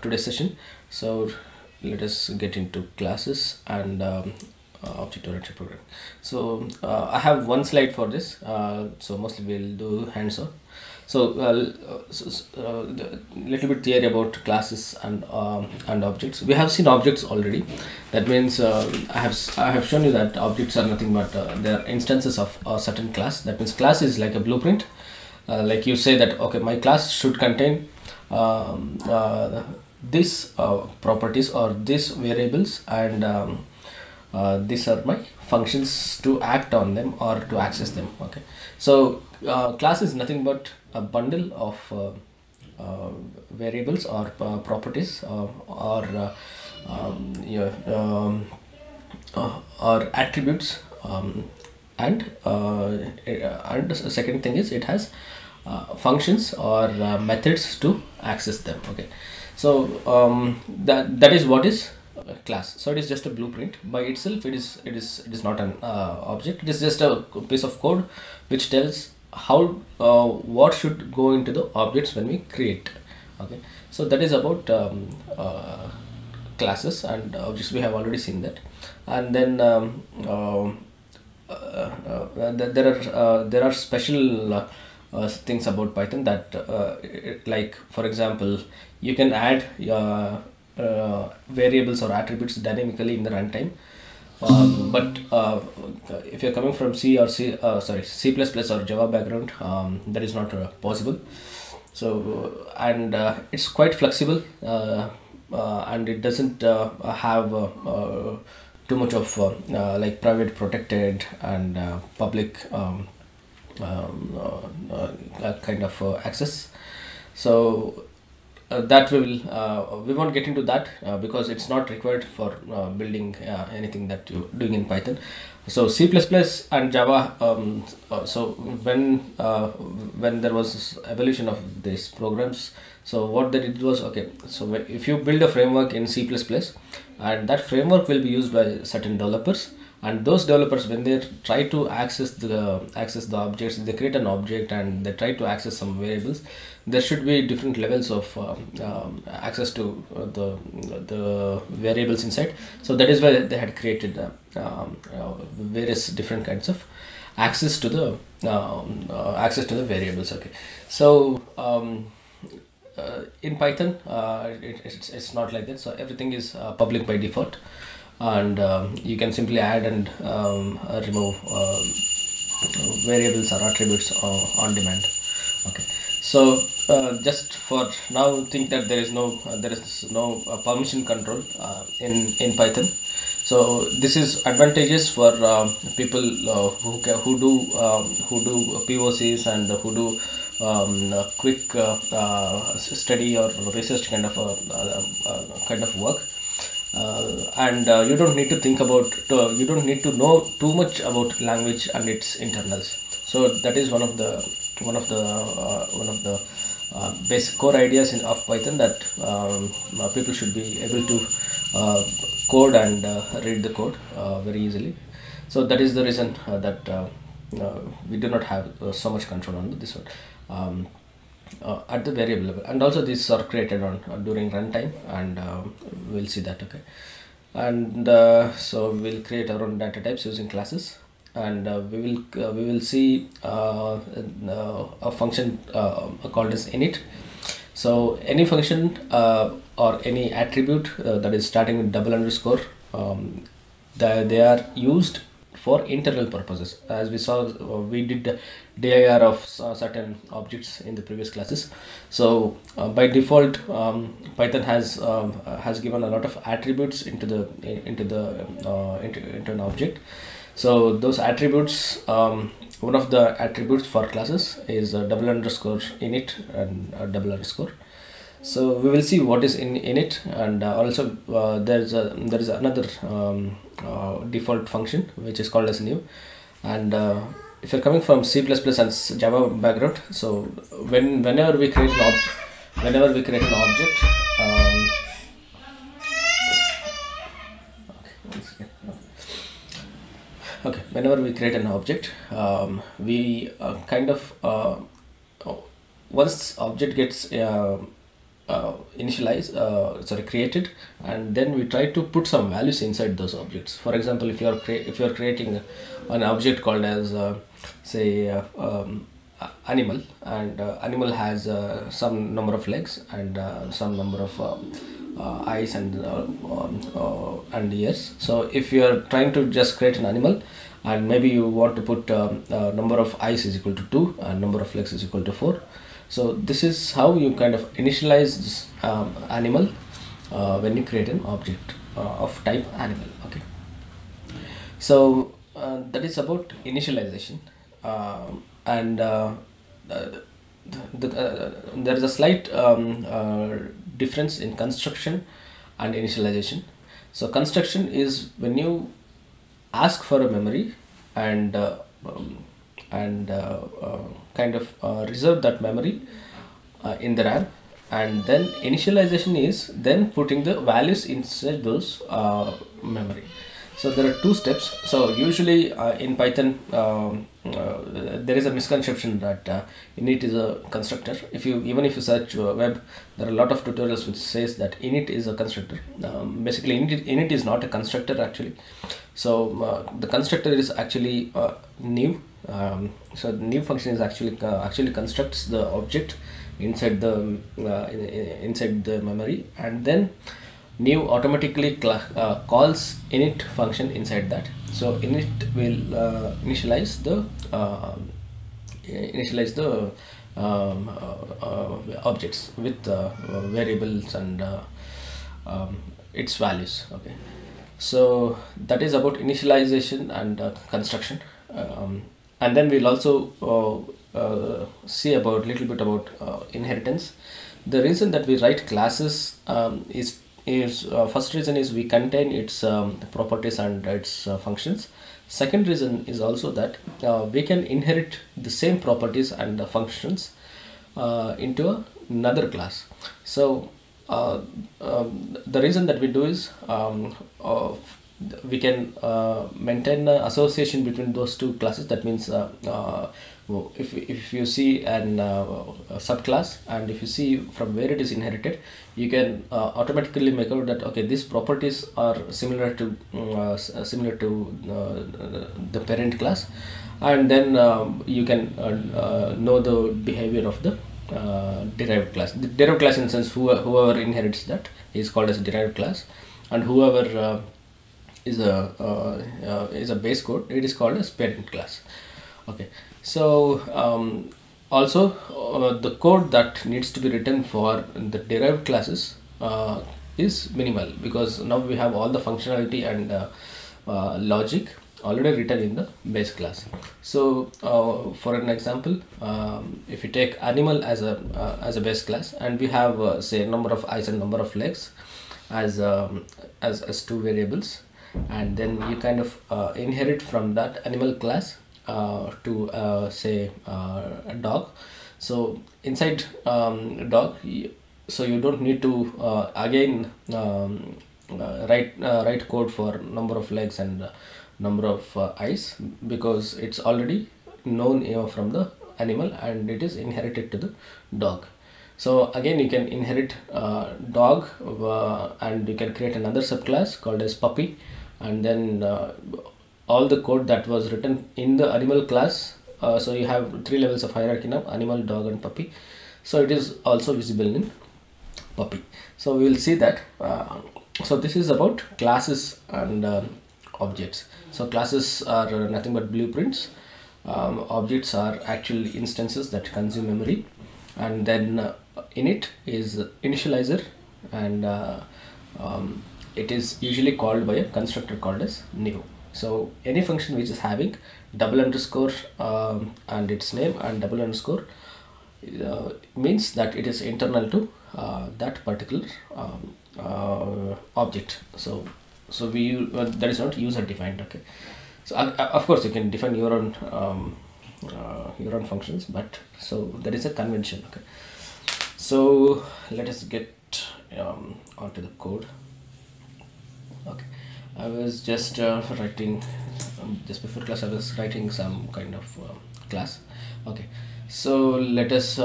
today's session. So let us get into classes and object-oriented programming. So I have one slide for this. So mostly we'll do hands-on. So little bit theory about classes and objects. We have seen objects already. That means I have shown you that objects are nothing but they are instances of a certain class. That means class is like a blueprint. Like you say that okay, my class should contain this properties or these variables, and these are my functions to act on them or to access them. Okay, so class is nothing but a bundle of variables or properties yeah, or attributes, and the second thing is it has functions or methods to access them. Okay, so that is what is class. So it is just a blueprint by itself. It is not an object. It is just a piece of code which tells how what should go into the objects when we create. Okay, so that is about classes and objects. We have already seen that. And then there are special things about Python that like for example, you can add variables or attributes dynamically in the runtime. But if you're coming from C or C or Java background, that is not possible. So and it's quite flexible, and it doesn't have too much of like private protected and public kind of access. So that we won't get into that because it's not required for building anything that you're doing in Python. So C++ and Java, so when there was this evolution of these programs, so what they did was, okay, so if you build a framework in C++, and that framework will be used by certain developers, and those developers, when they try to access the objects, they create an object and they try to access some variables, there should be different levels of access to the variables inside. So that is why they had created various different kinds of access to the variables. Okay, so in Python it's not like that. So everything is public by default, and you can simply add and remove variables or attributes on demand. Okay, so just for now, think that there is no permission control in Python. So this is advantageous for people who do POCs and who do quick study or research kind of work. And you don't need to think about you don't need to know too much about language and its internals. So that is one of the basic core ideas of Python, that people should be able to code and read the code very easily. So that is the reason that we do not have so much control on this one. At the variable level, and also these are created on during runtime, and we'll see that. Okay, and so we'll create our own data types using classes, and we will see a function called as init. So any function or any attribute that is starting with double underscore, they are used for internal purposes. As we saw, we did dir of certain objects in the previous classes. So by default, Python has given a lot of attributes into an object. So those attributes, one of the attributes for classes is double underscore init and double underscore. So we will see what is in it, and also there is another default function which is called as new. And if you're coming from C++ and Java background, so whenever we create an object, okay, whenever we create an object, we kind of once object gets created, and then we try to put some values inside those objects. For example, if you are creating an object called as say animal, and animal has some number of legs and some number of eyes and ears. So if you are trying to just create an animal, and maybe you want to put number of eyes is equal to 2 and number of legs is equal to 4. So this is how you kind of initialize this animal when you create an object of type animal. Okay, so that is about initialization. And there is a slight difference in construction and initialization. So construction is when you ask for a memory and kind of reserve that memory in the RAM, and then initialization is then putting the values inside those memory. So there are two steps. So usually in Python there is a misconception that init is a constructor. Even if you search web, there are a lot of tutorials which says that init is a constructor. Basically init is not a constructor actually. So the constructor is actually new. So the new function is actually constructs the object inside the memory, and then new automatically calls init function inside that. So init will initialize the objects with variables and its values. Okay, so that is about initialization and construction. And then we'll also see about little bit about inheritance. The reason that we write classes is first reason is we contain its properties and its functions. Second reason is also that we can inherit the same properties and the functions into another class. So the reason that we do is we can maintain an association between those two classes. That means if you see an subclass, and if you see from where it is inherited, you can automatically make out that okay, these properties are similar to the parent class, and then you can know the behavior of the derived class. The derived class, in the sense whoever inherits that is called as a derived class, and whoever is a base code, it is called as parent class. Okay, so also the code that needs to be written for the derived classes is minimal, because now we have all the functionality and logic already written in the base class. So for an example, if you take animal as a base class, and we have say number of eyes and number of legs as two variables, and then you kind of inherit from that animal class to say a dog. So inside dog, so you don't need to again write code for number of legs and number of eyes, because it's already known from the animal and it is inherited to the dog. So again you can inherit dog, and you can create another subclass called as puppy, and then all the code that was written in the animal class, so you have 3 levels of hierarchy now: animal, dog and puppy. So it is also visible in puppy. So we will see that. So this is about classes and objects. So classes are nothing but blueprints. Objects are actual instances that consume memory, and then init is initializer, and it is usually called by a constructor called as new. So any function which is having double underscore and its name and double underscore means that it is internal to that particular object. So we that is not user defined. Okay, so of course you can define your own functions, but so there is a convention. Okay, so let us get onto the code. Okay, I was just writing just before class. I was writing some kind of class. Okay, so let us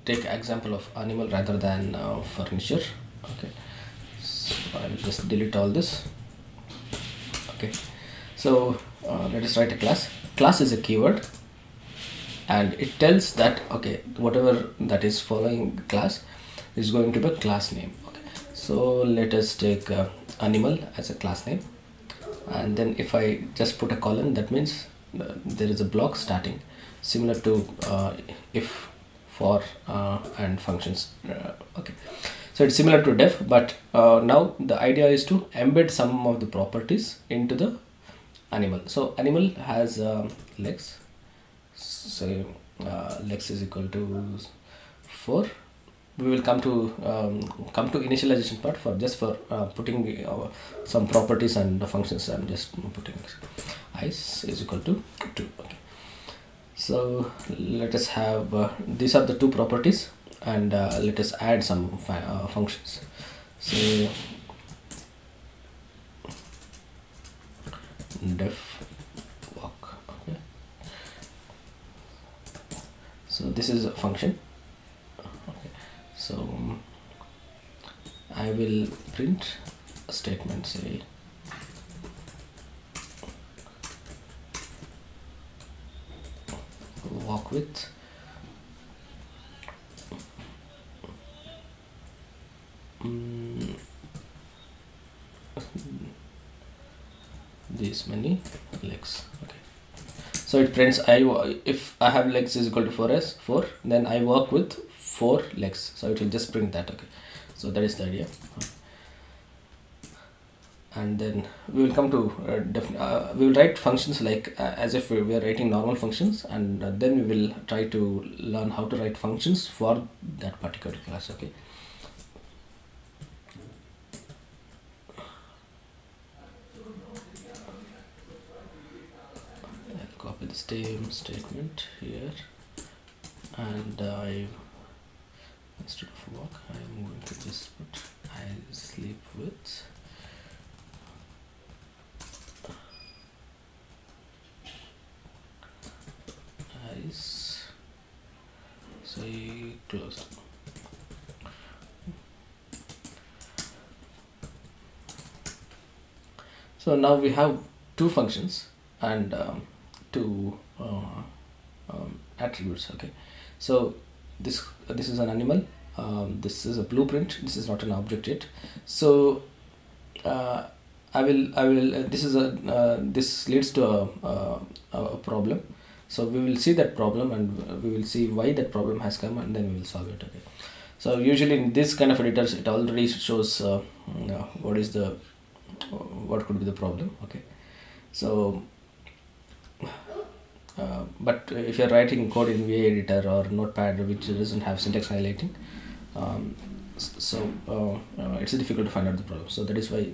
take example of animal rather than furniture. Okay, so I will just delete all this. Okay, so let us write a class. Class is a keyword, and it tells that okay, whatever that is following class is going to be class name. Okay, so let us take animal as a class name, and then if I just put a colon, that means there is a block starting, similar to if, for, and functions. Okay, so it's similar to def, but now the idea is to embed some of the properties into the animal. So animal has legs, say legs is equal to 4. We will come to initialization part. For just for putting some properties and the functions, I'm just putting ice is equal to 2. Okay, so let us have these are the 2 properties, and let us add some functions. So def walk. Okay, so this is a function. Okay, so I will print a statement, say walk with these many legs. Okay, so it prints if I have legs is equal to 4, then I work with 4 legs, so it will just print that. Okay, so that is the idea. And then we will come to we will write functions like as if we are writing normal functions, and then we will try to learn how to write functions for that particular class. Okay, I'll copy the same statement here, and instead of walk, I am going to just put I sleep with eyes. Say closed. So now we have 2 functions and 2 attributes. Okay, so this is an animal, this is a blueprint, this is not an object yet. So I will this leads to a problem. So we will see that problem, and we will see why that problem has come, and then we will solve it. Okay, so usually in this kind of editors it already shows what could be the problem. Okay, so but if you're writing code in VA editor or Notepad which doesn't have syntax highlighting, it's difficult to find out the problem. So that is why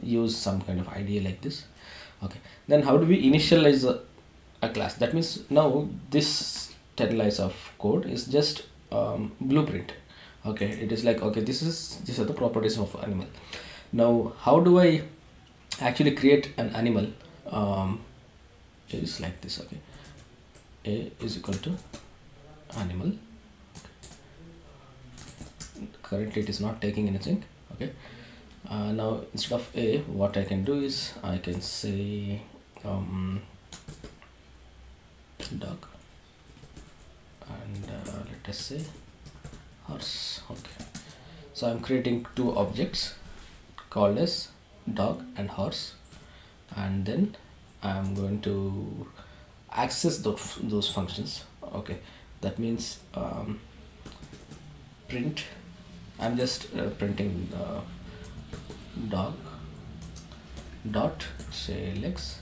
use some kind of IDE like this. Okay, then how do we initialize a class? That means now this 10 lines of code is just blueprint. Okay, it is like, okay, these are the properties of animal. Now how do I actually create an animal? It is like this. Okay, a is equal to animal. Currently it is not taking anything. Okay, now instead of a, what I can do is I can say dog, and let us say horse. Okay, so I'm creating 2 objects called as dog and horse, and then I'm going to access those functions. Okay, that means print, I'm just printing dog dot say legs,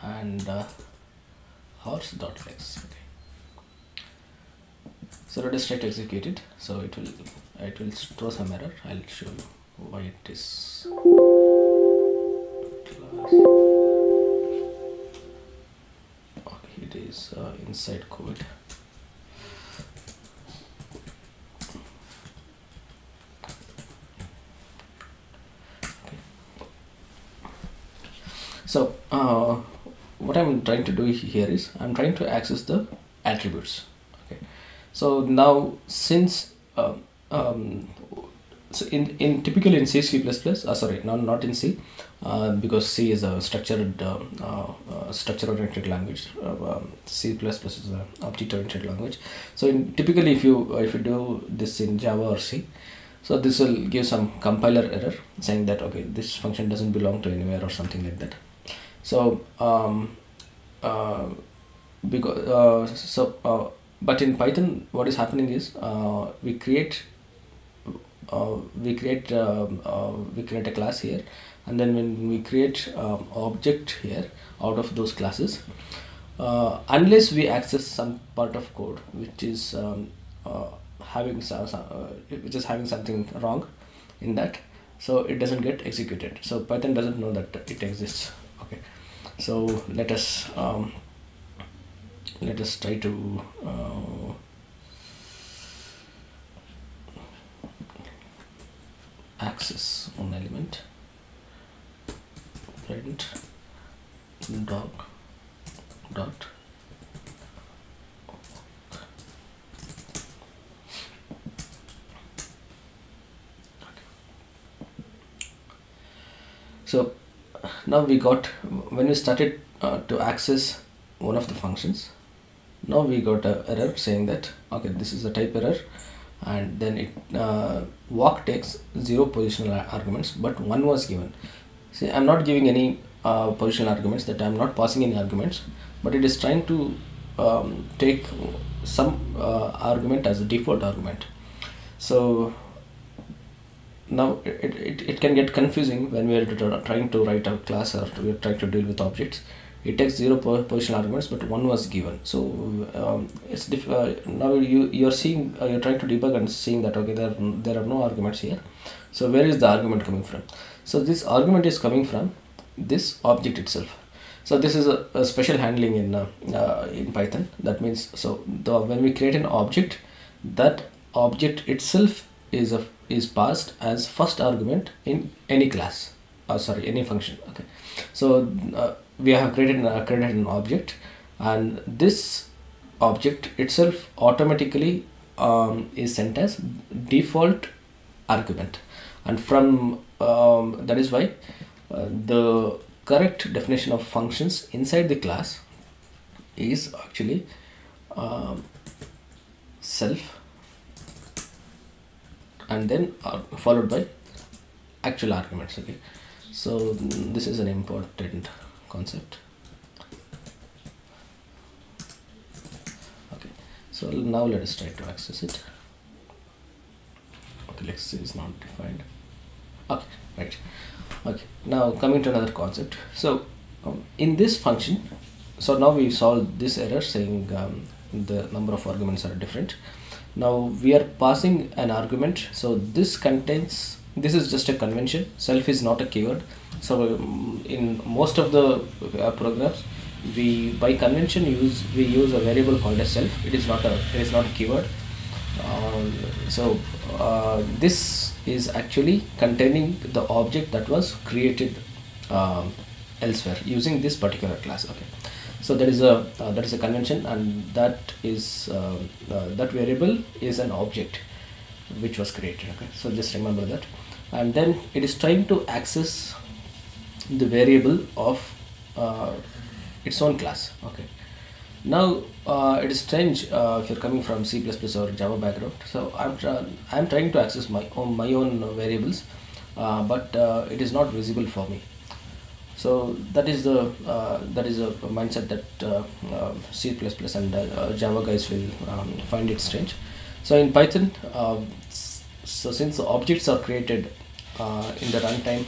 and horse dot legs. Okay, so let us try to execute it. So it will throw some error. I'll show you why it is. Okay, it is inside code. Okay. So what I'm trying to do here is I'm trying to access the attributes. Okay, so now since so in typically in C++, sorry, not in C, because C is a structure oriented language. C++ is an object oriented language. So typically if you do this in Java or C, so this will give some compiler error saying that okay, this function doesn't belong to anywhere or something like that. So but in Python what is happening is we create a class here, and then when we create object here out of those classes, unless we access some part of code which is having something wrong in that, so it doesn't get executed. So Python doesn't know that it exists. Okay, so let us try to access one element. Print dog dot so now we got, when we started to access one of the functions, now we got a error saying that okay, this is a type error, and then it walk takes 0 positional arguments, but 1 was given. See, I'm not giving any positional arguments, that I'm not passing any arguments, but it is trying to take some argument as a default argument. So now it can get confusing when we are trying to write a class or we are trying to deal with objects. It takes 0 positional arguments, but 1 was given. So it's now you're seeing, you're trying to debug and seeing that okay, there are no arguments here. So where is the argument coming from? So this argument is coming from this object itself. So this is a special handling in Python. That means, so when we create an object, that object itself is passed as first argument in any class, any function. Okay, so we have created an object, and this object itself automatically is sent as default argument, and from that is why the correct definition of functions inside the class is actually self, and then followed by actual arguments. Okay, so this is an important concept. Okay, so now let us try to access it. Okay, let's see, is not defined. Okay, right. Okay, now coming to another concept. So in this function, so now we solved this error saying the number of arguments are different. Now we are passing an argument, so this is just a convention. Self is not a keyword. So in most of the programs, we by convention we use a variable called as self. It is not a keyword. So this is actually containing the object that was created elsewhere using this particular class. Okay, so that is a convention, and that variable is an object which was created. Okay, so just remember that. And then it is trying to access the variable of its own class. Okay, now it is strange if you're coming from C++ or Java background. So I'm trying to access my own variables, but it is not visible for me. So that is a mindset that C++ and Java guys will find it strange. So in Python, so since the objects are created in the runtime,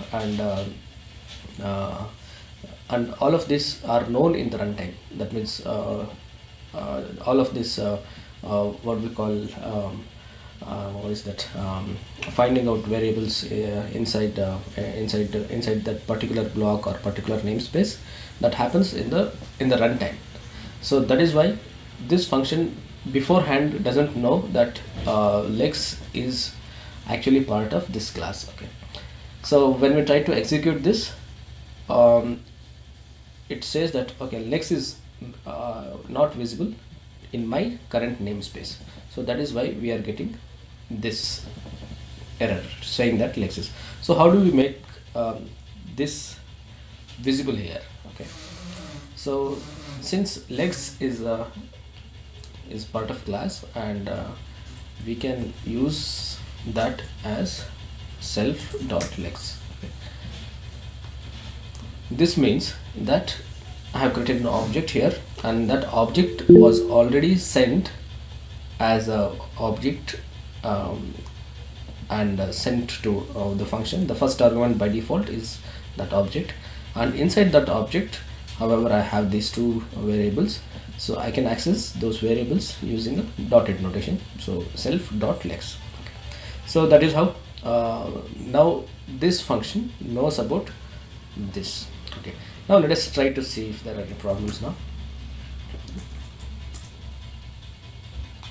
and all of these are known in the runtime, that means all of this what we call what is that, finding out variables inside that particular block or particular namespace, that happens in the runtime. So that is why this function beforehand doesn't know that lex is actually part of this class. Okay, so when we try to execute this, it says that okay, lex is not visible in my current namespace. So that is why we are getting this error saying that lex is. So how do we make this visible here? Okay, so since lex is part of class, and we can use that as self.lex. Okay. This means that I have created an object here, and that object was already sent as a object and sent to the function. The first argument by default is that object, and inside that object, however, I have these two variables, so I can access those variables using a dotted notation. So self.lex. Okay. So that is how now this function knows about this. Okay, now let us try to see if there are any problems now.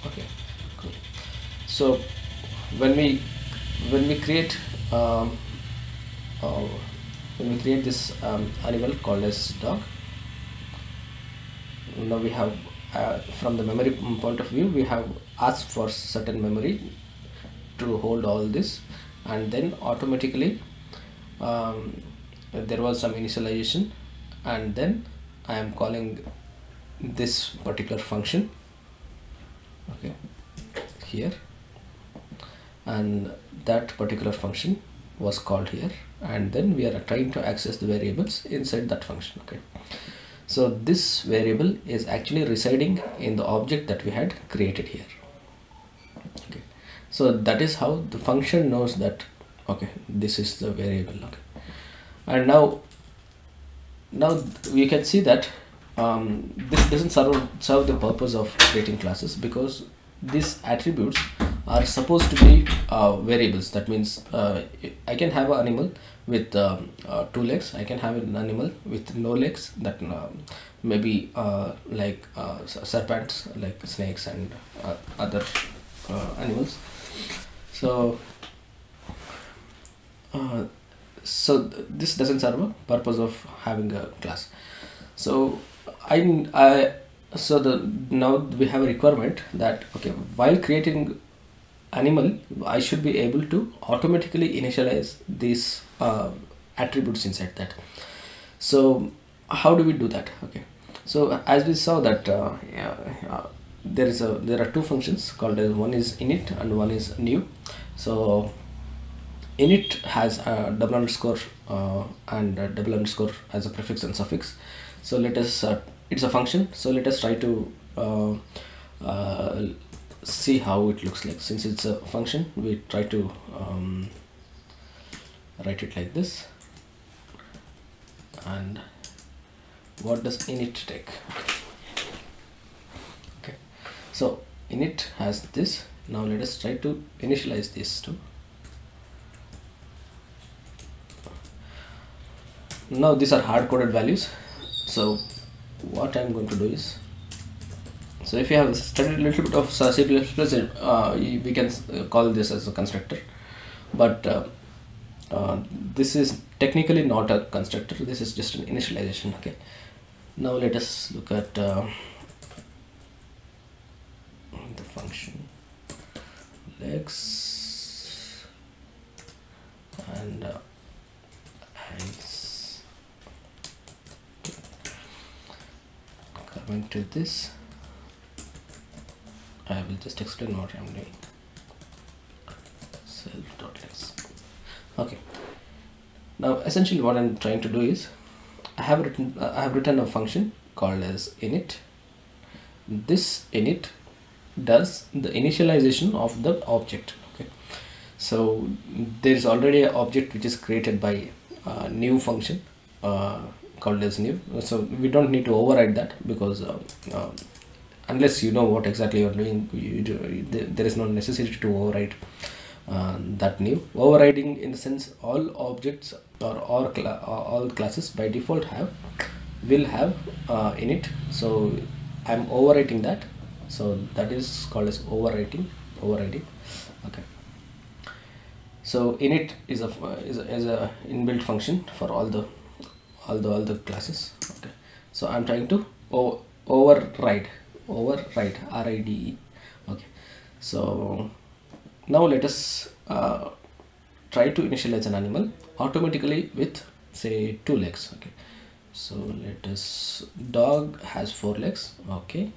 Okay, cool. So when we create this animal called as dog, now we have from the memory point of view, we have asked for certain memory to hold all this, and then automatically there was some initialization, and then I am calling this particular function, okay, here, and that particular function was called here, and then we are trying to access the variables inside that function. Okay, so this variable is actually residing in the object that we had created here. Okay, so that is how the function knows that okay, this is the variable. Okay, and now we can see that this doesn't serve the purpose of creating classes, because these attributes are supposed to be variables. That means I can have an animal with 2 legs, I can have an animal with no legs, that maybe like serpents, like snakes, and other animals. So this doesn't serve a purpose of having a class. So now we have a requirement that okay, while creating animal, I should be able to automatically initialize these attributes inside that. So how do we do that? Okay, so as we saw that there are two functions called as, one is init and one is new. So init has a double underscore and a double underscore as a prefix and suffix. So let us it's a function, so let us try to see how it looks like. Since it's a function, we try to write it like this. And what does init take? Okay, so init has this. Now let us try to initialize this too. Now these are hard-coded values. So what I'm going to do is, so if you have studied a little bit of C++, we can call this as a constructor, but this is technically not a constructor, this is just an initialization. Okay, now let us look at the function lex and coming to this. I will just explain what I'm doing. Self.lex. Okay. Now essentially what I'm trying to do is I have written a function called as init. This init does the initialization of the object. Okay. So there is already an object which is created by a new function called as new. So we don't need to override that, because unless you know what exactly you're doing, there is no necessity to override that new. Overriding in the sense all objects or all classes by default will have init. So I'm overwriting that. So that is called as overriding. Okay. So init is a inbuilt function for all the classes. Okay. So I'm trying to override RIDE. Okay, so now let us try to initialize an animal automatically with say 2 legs. Okay, so let us, dog has 4 legs. Okay,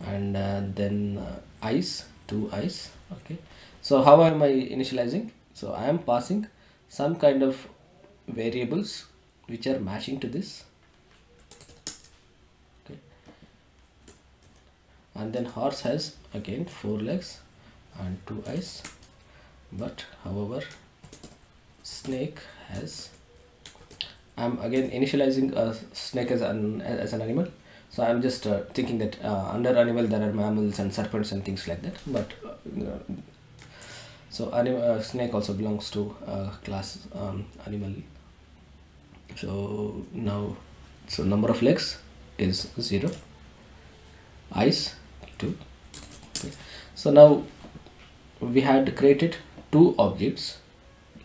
and then eyes, 2 eyes. Okay, so how am I initializing? So I am passing some kind of variables which are matching to this. Okay, and then horse has again 4 legs and 2 eyes, but however snake has, I'm again initializing a snake as an animal. So I'm just thinking that under animal there are mammals and serpents and things like that, but so snake also belongs to class animal. So now, so number of legs is 0, eyes 2. Okay. So now we had created 2 objects.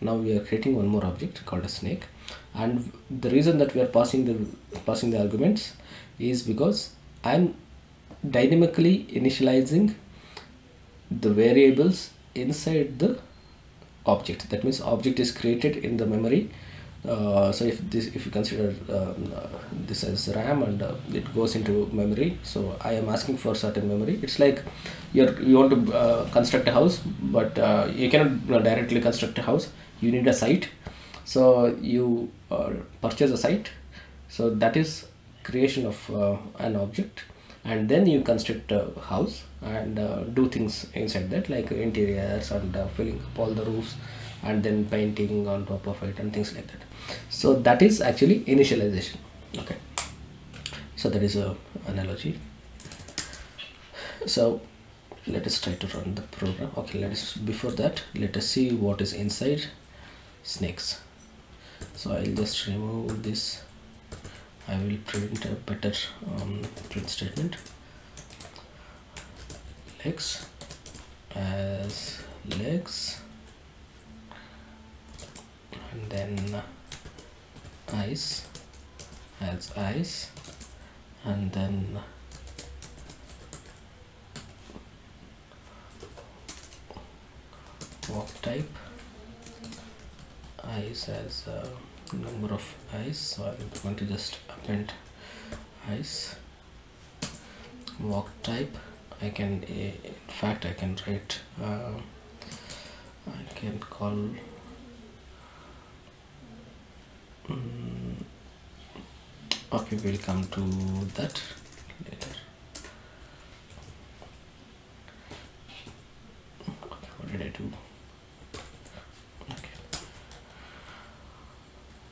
Now we are creating one more object called a snake, and the reason that we are passing the arguments is because I'm dynamically initializing the variables inside the object. That means object is created in the memory. So if you consider this as RAM, and it goes into memory, so I am asking for certain memory. It's like you want to construct a house, but you cannot directly construct a house. You need a site, so you purchase a site. So that is creation of an object, and then you construct a house and do things inside that, like interiors and filling up all the roofs and then painting on top of it and things like that. So that is actually initialization. Okay, so that is a analogy. So let us try to run the program. Okay, before that let us see what is inside snakes. So I'll just remove this. I will print a better print statement. Legs as legs, and then eyes as eyes, and then walk type, eyes as number of eyes. So I'm going to just append eyes. Walk type, I can in fact I can write I can call okay, we'll come to that later. Okay, what did I do? Okay,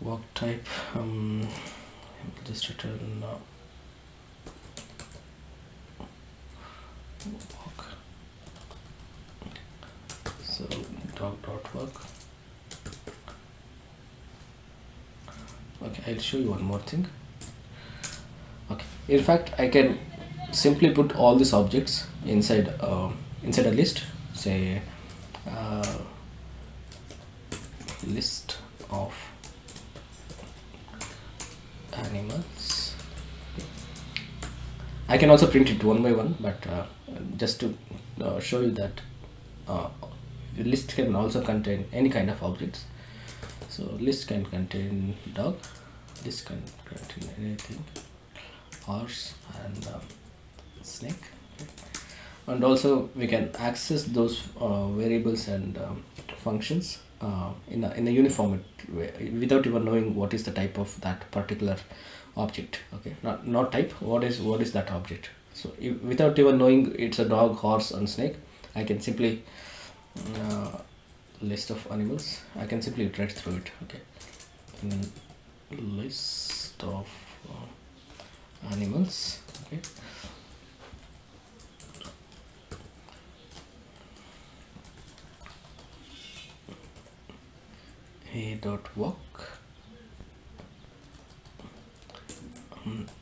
walk type, just return walk. So dog.walk. Okay, I'll show you one more thing. Okay, in fact I can simply put all these objects inside inside a list. Say list of animals. I can also print it one by one, but just to show you that the list can also contain any kind of objects. So list can contain dog, list can contain anything, horse, and snake. Okay. And also we can access those variables and functions in a uniform way, without even knowing what is the type of that particular object. Okay, not type, what is that object. So without even knowing it's a dog, horse, and snake, I can simply list of animals, I can simply iterate through it. Okay, list of animals. Okay, a dot walk,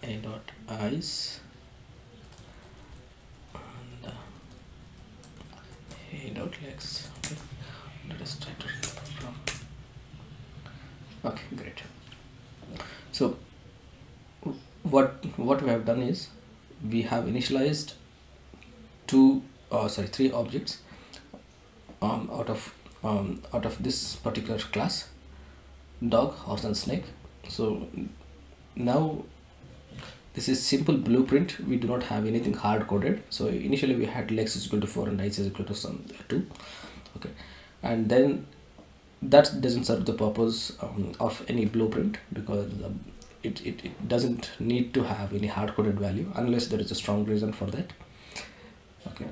a dot eyes, and a dot legs. Okay, let us try to run the program. Okay, great. So what we have done is we have initialized three objects out of this particular class, dog, horse and snake. So now this is simple blueprint. We do not have anything hard coded. So initially we had legs is equal to 4 and eyes is equal to some 2. Okay, and then that doesn't serve the purpose of any blueprint, because it doesn't need to have any hard coded value unless there is a strong reason for that. Okay,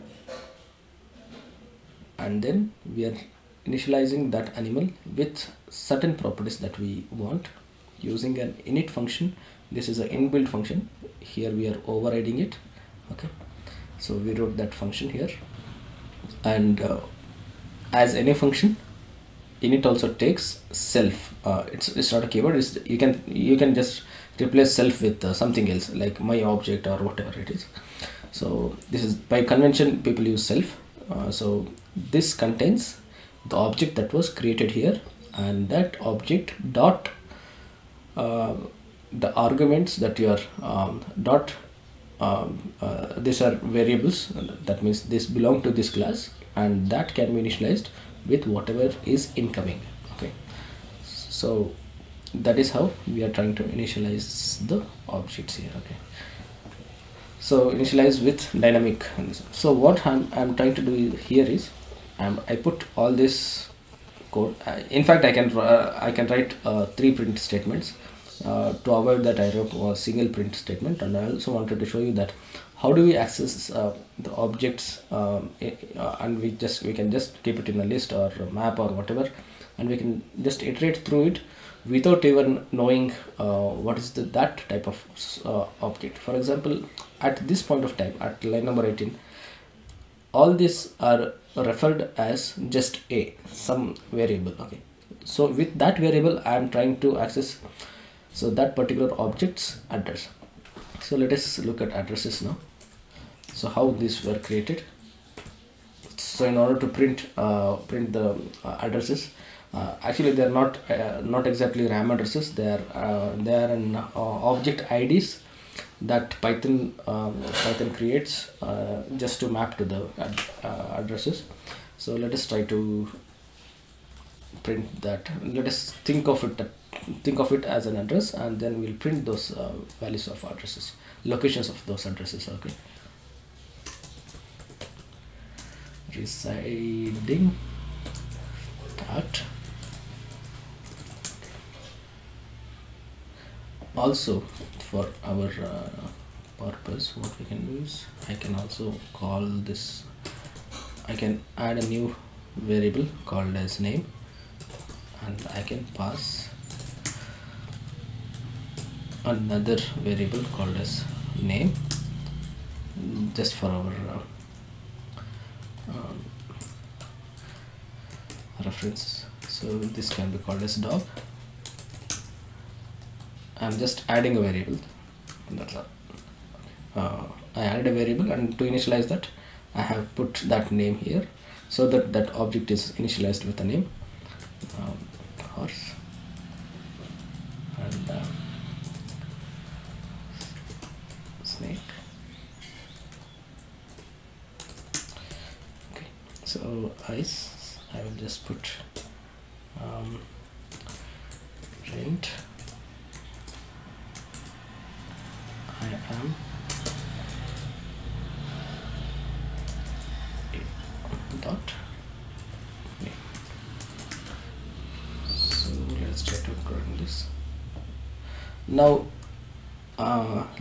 and then we are initializing that animal with certain properties that we want using an init function. This is an inbuilt function. Here we are overriding it. Okay, so we wrote that function here, and as any function, init also takes self. It's not a keyword. You can just replace self with something else like my object or whatever it is. So this is by convention people use self. So this contains the object that was created here, and that object dot the arguments that you are dot these are variables. That means this belong to this class, and that can be initialized with whatever is incoming. Okay, so that is how we are trying to initialize the objects here. Okay, so initialize with dynamic. So what I'm trying to do here is I put all this code. In fact, I can write 3 print statements. To avoid that, I wrote a single print statement, and I also wanted to show you that how do we access the objects, and we can just keep it in a list or a map or whatever, and we can just iterate through it without even knowing what is that type of object. For example, at this point of time, at line number 18, all these are referred as just some variable. Okay, so with that variable I am trying to access that particular object's address. So let us look at addresses now. So how these were created. So in order to print the addresses, actually they are not exactly RAM addresses. They are an object IDs that Python creates just to map to the addresses. So let us try to print that. Let us think of it as an address, and then we'll print those values of addresses, locations of those addresses. Okay, residing at. Also, for our purpose, what we can do is I can also call this. I can add a new variable called as name, and I can pass another variable called as name just for our reference. So this can be called as dog. I'm just adding a variable. That's all. I added a variable, and to initialize that I have put that name here, so that object is initialized with a name, horse, and snake. Okay, so eyes, I will just put print I am dot name. So let's try to run this now.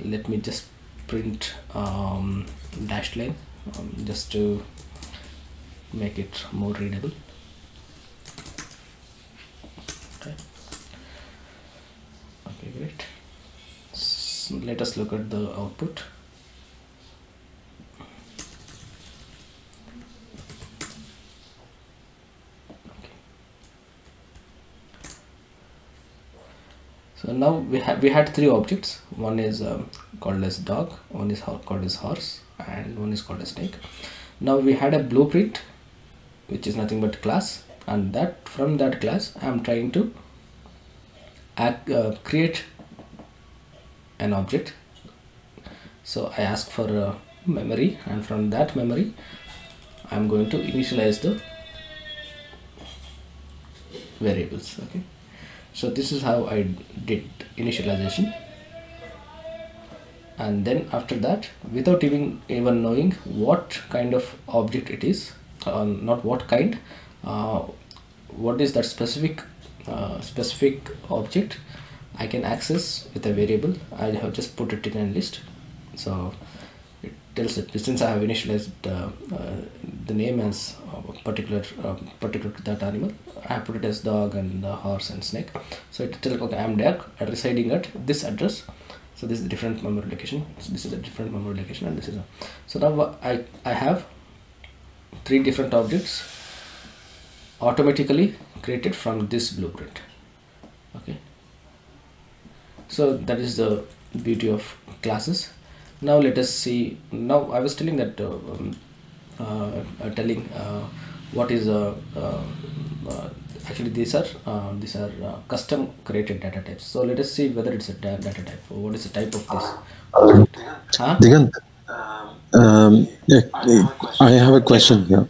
Let me just print dashed line just to make it more readable. Okay, great. So let us look at the output. So now we had 3 objects. One is called as dog, one is called as horse, and one is called as snake. Now we had a blueprint, which is nothing but class, and that from that class I am trying to create an object So I ask for memory, and from that memory I'm going to initialize the variables. Okay, so this is how I did initialization. And then after that, without even knowing what kind of object it is, not what kind, what is that specific object, I can access with a variable. I have just put it in a list. So it tells it, since I have initialized the name as particular to that animal, I have put it as dog and horse and snake. So it tells, okay, I am dog residing at this address. So this is a different memory location. So this is a different memory location, and this is a. So now I have 3 different objects automatically created from this blueprint. Okay. So that is the beauty of classes. Now let us see. Now I was telling that what is actually these are custom created data types. So let us see whether it's a data type. What is the type of this? Huh? Digant, yeah, I have a question here.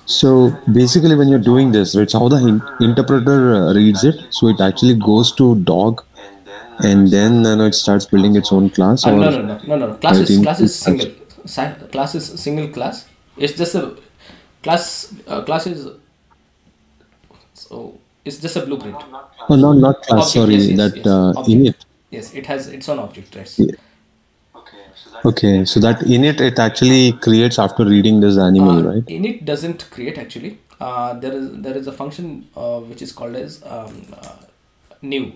So basically, when you're doing this, it's how the interpreter reads it. So it actually goes to dog, and then it starts building its own class. Or No. Class is single. Class is single class. It's just a class. Class is so it's just a blueprint. Oh, not class. Object, Sorry, yes, that yes. init. Yes, it has its own object, right? Yeah. Okay, so that init it actually creates after reading this animal, right? Init doesn't create actually. There is a function which is called as new.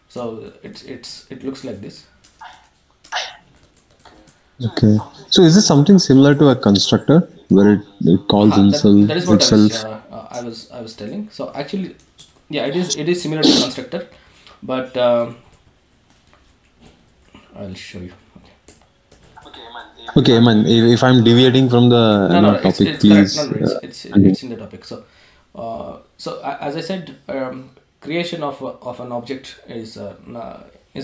So it looks like this. Okay. So is this something similar to a constructor where it calls that is what itself? I was telling. So actually, yeah, it is similar to constructor, but I'll show you. Okay, man. If I'm deviating from the topic, it's please. correct. No, it's in the topic. So, as I said, creation of an object is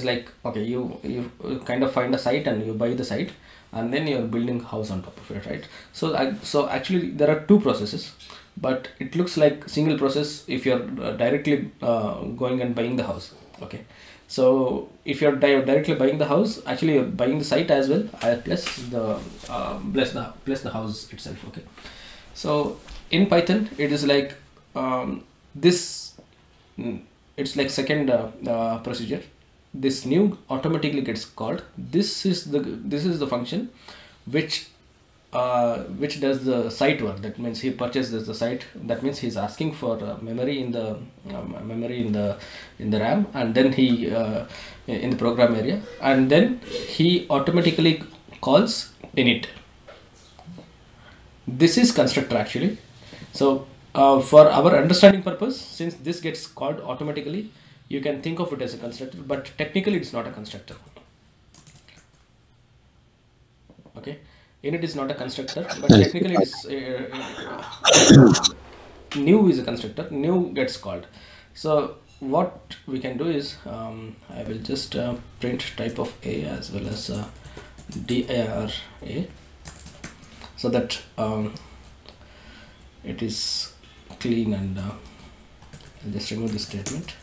like, okay, you kind of find a site and you buy the site, and then you're building house on top of it, right? So actually there are 2 processes, but it looks like single process if you're directly going and buying the house. Okay. So if you're directly buying the house, actually you're buying the site as well, plus the house itself. Okay. So in Python, it is like this. It's like second procedure. This new automatically gets called. This is the function which does the site work. That means he purchases the site. That means he's asking for memory in the RAM, and then he in the program area, and then he automatically calls init. This is constructor actually. So for our understanding purpose, since this gets called automatically, you can think of it as a constructor, but technically it's not a constructor. Okay. Init is not a constructor, but technically it's new is a constructor. New gets called. So what we can do is I will just print type of A as well as dir A, so that it is clean, and I'll just remove this statement.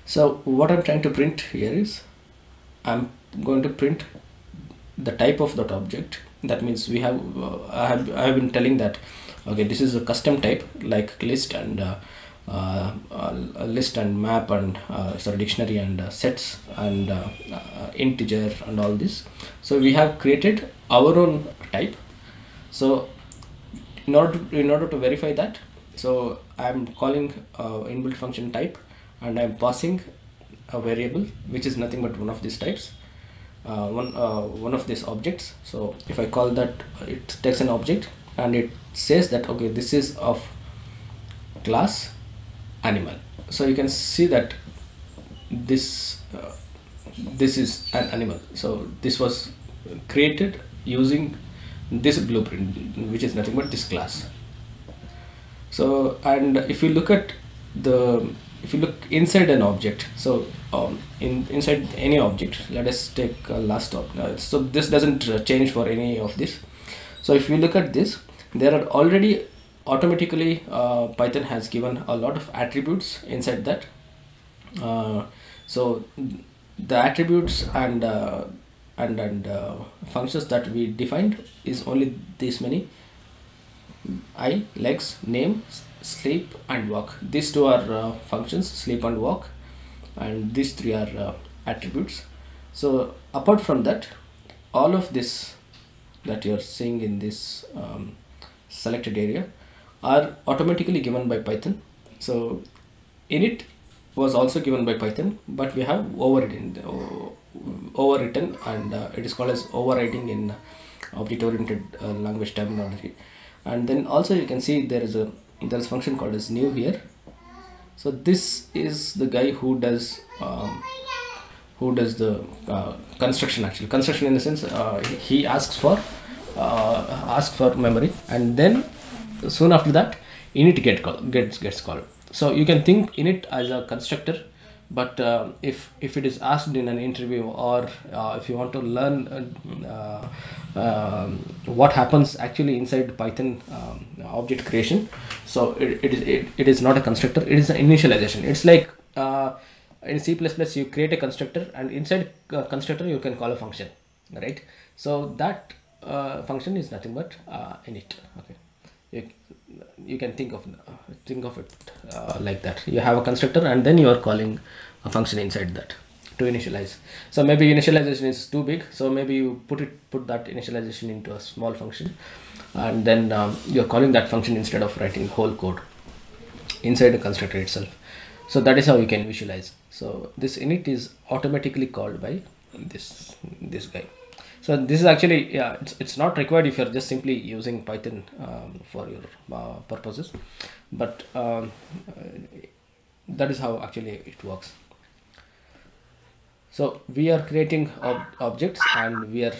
So what I'm trying to print here is I'm going to print the type of that object. That means we have I have been telling that, okay, this is a custom type like list and list and map and dictionary and sets and integer and all this. So we have created our own type. So in order to verify that, so I'm calling inbuilt function type, and I'm passing a variable which is nothing but one of these types, one of these objects. So if I call that, it takes an object and it says that, okay, this is of class animal. So you can see that this is an animal. So this was created using this blueprint, which is nothing but this class. So, and if you look at the if you look inside an object, so inside any object, let us take last so this doesn't change for any of this. So if you look at this, there are already automatically Python has given a lot of attributes inside that. So the attributes and functions that we defined is only this many: eye, legs, name, sleep and walk. These two are functions, sleep and walk, and these three are attributes. So apart from that, all of this that you are seeing in this selected area are automatically given by Python. So init was also given by Python, but we have overwritten, and it is called as overriding in object-oriented language terminology. And then also you can see there is a function called as new here. So this is the guy who does the construction. Actually, construction in the sense he asks for memory, and then soon after that init gets called. So you can think init as a constructor, but if it is asked in an interview, or if you want to learn what happens actually inside Python object creation, so it is not a constructor, it is an initialization. It's like in C++ you create a constructor, and inside constructor you can call a function, right? So that function is nothing but init. Okay, you can think of it like that. You have a constructor, and then you are calling a function inside that to initialize. So maybe initialization is too big, so maybe you put that initialization into a small function, and then you're calling that function instead of writing whole code inside the constructor itself. So that is how you can visualize. So this init is automatically called by this guy. So this is actually, yeah, it's not required if you're just simply using Python for your purposes, but that is how actually it works. So we are creating objects, and we are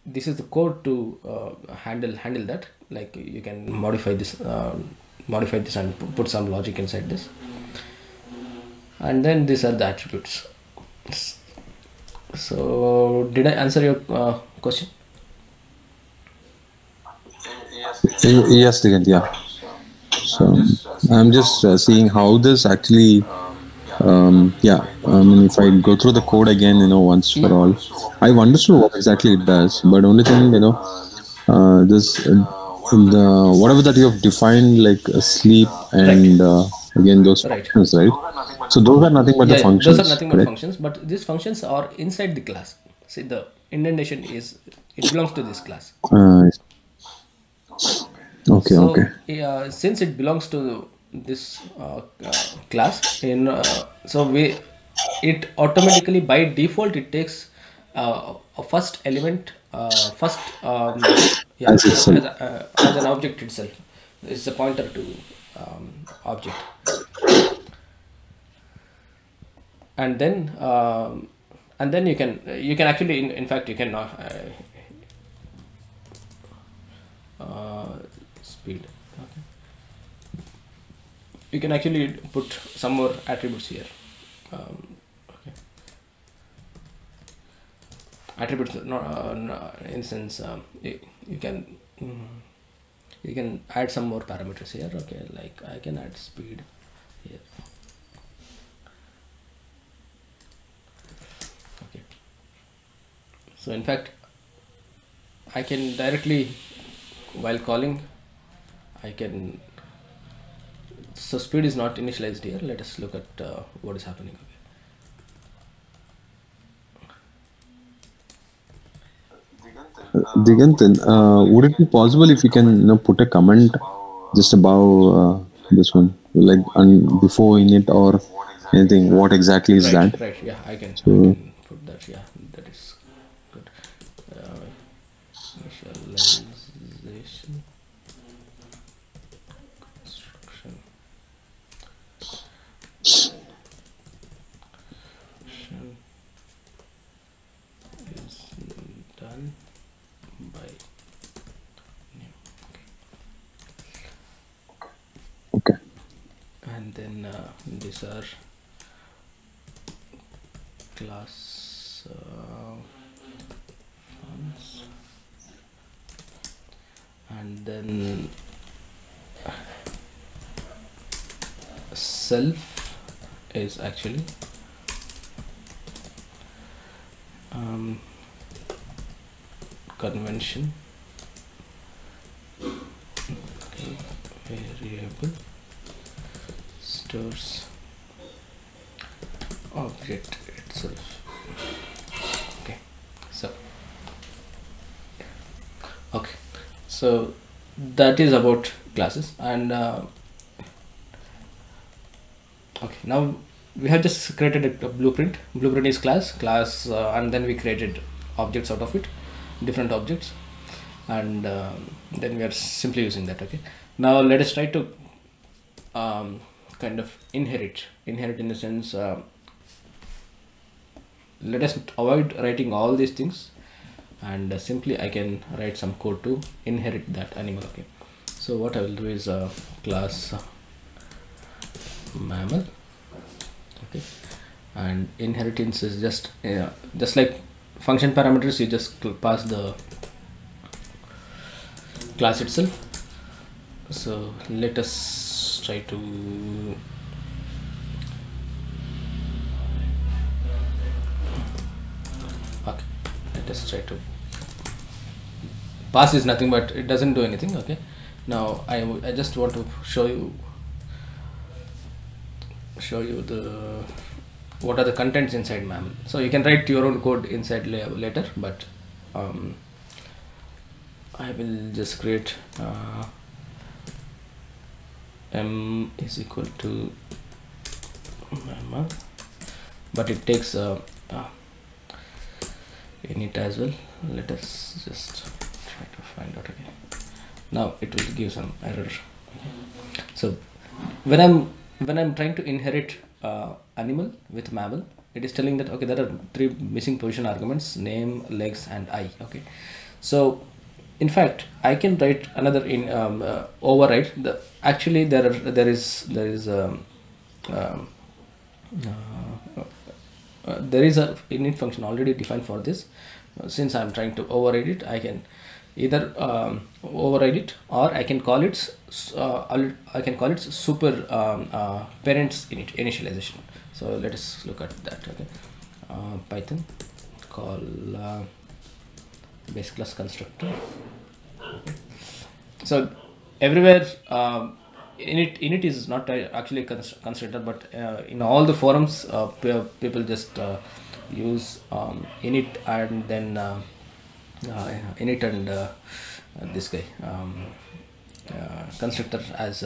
this is the code to handle that. Like you can modify this and put some logic inside this, and then these are the attributes. So did I answer your question? Yes, Digant, yeah. So I'm just seeing how this actually, if I go through the code again, once for all, I've understood what exactly it does, but only thing, this, whatever that you have defined, like sleep and again those functions, right? So those are nothing but the functions. Those are nothing but correct? functions, but these functions are inside the class. See, the indentation it belongs to this class. Okay, So, okay. Since it belongs to this class, so it automatically by default it takes a first element, as an object itself. It's a pointer to object, and then you can actually in fact you can speed. Okay. You can actually put some more attributes here. Okay. Attributes, in sense, you can add some more parameters here. Okay, like I can add speed here. Okay. So in fact, I can directly, while calling, so speed is not initialized here. Let us look at what is happening. Digantan, would it be possible if you can put a comment just above this one, like before init or anything? What exactly is that? Right. Yeah, I can put that. Yeah, that is good. Initialization. Done by new. Okay. then these are class fonts, and then self is actually convention, okay, variable stores object itself. Okay, so okay, so that is about classes. And okay, now we have just created a blueprint. Blueprint is class, and then we created objects out of it, different objects, and then we are simply using that. Okay, now let us try to kind of inherit in the sense, let us avoid writing all these things, and simply I can write some code to inherit that animal. Okay, so what I will do is class mammal. Okay, and inheritance is just like function parameters, you just pass the class itself. So let us try to okay, let us try to pass is nothing but it doesn't do anything. Okay, now I just want to show you the what are the contents inside mammal. So you can write your own code inside later, but I will just create m is equal to mammal, but it takes init as well. Let us just try to find out. Okay, now it will give some error. Okay. So when I'm trying to inherit animal with mammal, it is telling that okay, there are 3 missing position arguments: name, legs, and eye. Okay, so in fact I can write another override. Actually there is a init function already defined for this. Since I'm trying to override it, I can either override it, or I can call it super parents initialization. So let us look at that. Okay, Python call base class constructor. Okay. So everywhere init is not actually constructor, but in all the forums people just use init, and then init and this guy constructor as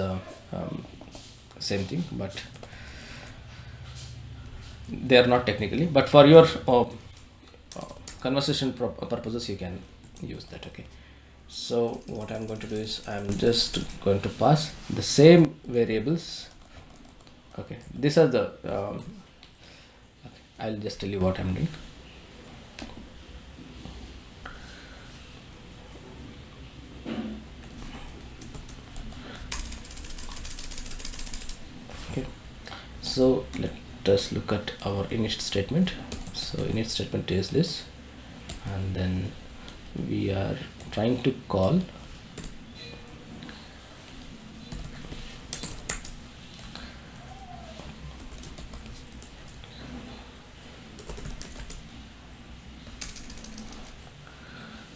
same thing, but they are not technically, but for your conversation purposes you can use that. Okay, so what I'm going to do is I'm just going to pass the same variables. Okay, these are the okay, I'll just tell you what I'm doing. Okay, so let us look at our init statement. So init statement is this, and then we are trying to call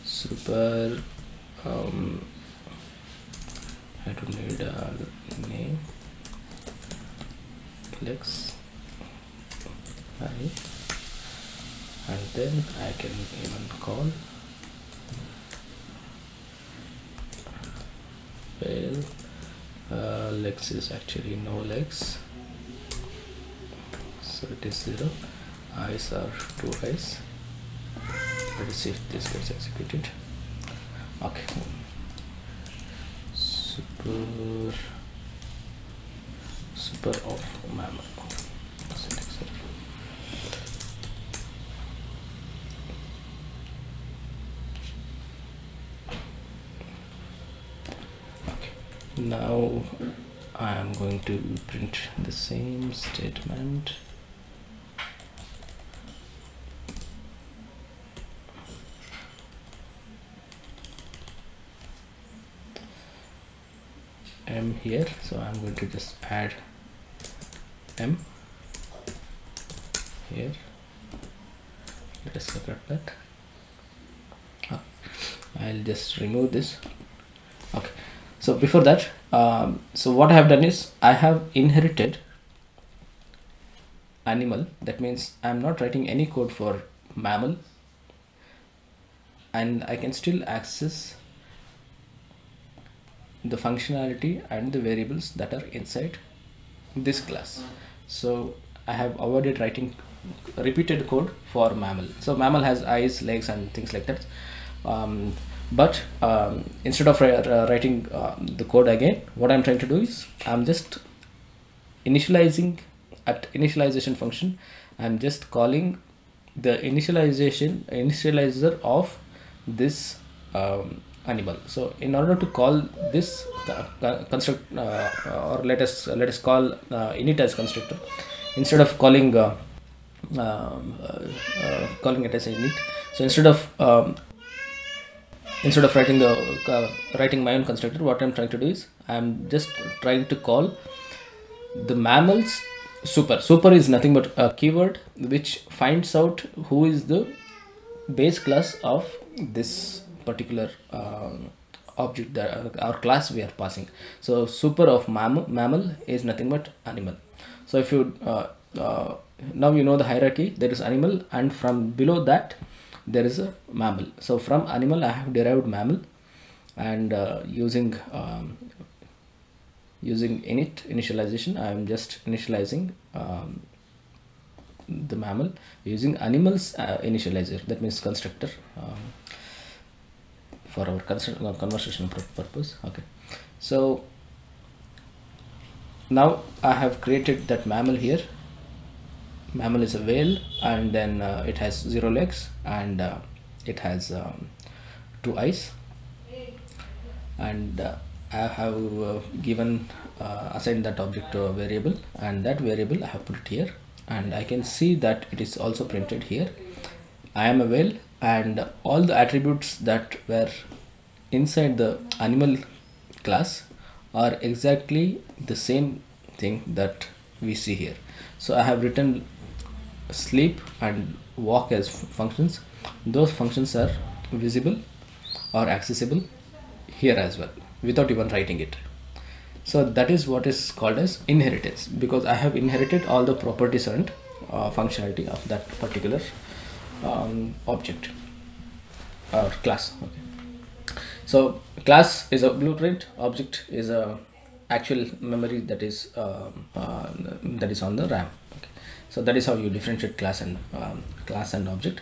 super I don't need a name, legs, and then I can even call legs is actually no legs, so it is 0. Eyes are 2 eyes. Let us see if this gets executed. Okay, super of mammal. Now I am going to print the same statement. M here, so I'm going to just add M here. Let us look at that. I'll just remove this. Okay, so before that, so what I have done is I have inherited animal. That means I'm not writing any code for mammal, and I can still access the functionality and the variables that are inside this class. So I have avoided writing repeated code for mammal. So mammal has eyes, legs, and things like that. But instead of writing the code again, what I'm trying to do is I'm just initializing at initialization function. I'm just calling the initializer of this animal. So in order to call this construct, or let us call init as constructor instead of calling calling it as init. So instead of writing the writing my own constructor, what I'm trying to do is I'm just trying to call the mammals super. Super is nothing but a keyword which finds out who is the base class of this particular object that our class we are passing. So super of mammal is nothing but animal. So if you now you know the hierarchy, there is animal, and from below that there is a mammal. So from animal I have derived mammal, and using init initialization I am just initializing the mammal using animals initializer, that means constructor, for our conversation purpose. Okay, so now I have created that mammal here. Mammal is a whale, and then it has 0 legs, and it has 2 eyes, and I have given assigned that object to a variable, and that variable I have put it here, and I can see that it is also printed here. I am a whale, and all the attributes that were inside the animal class are exactly the same thing that we see here. So I have written sleep and walk as functions. Those functions are visible or accessible here as well without even writing it. So that is what is called as inheritance, because I have inherited all the properties and functionality of that particular object or class. Okay. So class is a blueprint, object is a actual memory that is on the RAM. Okay. So that is how you differentiate class and object.